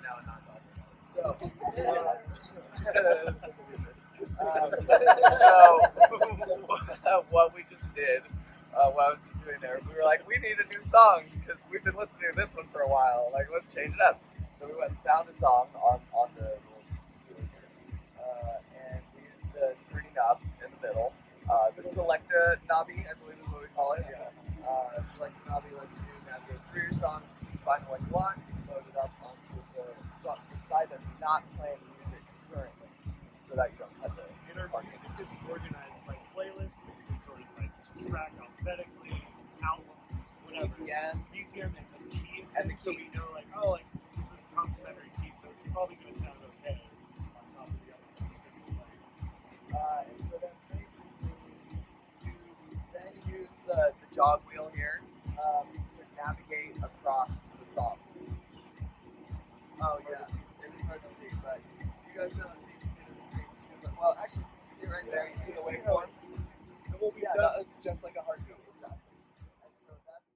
now and not talk about it. So what we just did, what I was just doing there, we were like, we need a new song because we've been listening to this one for a while. Like, let's change it up. So we went and found a song on the and we used turning up in the middle. The Selecta knobby, I believe is what we call it. Selecta knobby lets you navigate through your songs, find the one you want, you can load it up onto the side that's not playing music currently, so that you don't cut the. And our music is organized by playlist, but you can sort of like just track alphabetically, albums, whatever. BPM and the key it's in, so we know like, oh, like this is a complementary key, so it's probably going to sound okay on top of the other ones. And so then basically you then use the jog wheel here to navigate across the song. Oh yeah, it is hard to see, but you guys don't need to see the screen too. Well, actually, you see it right there. You see the waveforms. Yeah, it's just like a hard note.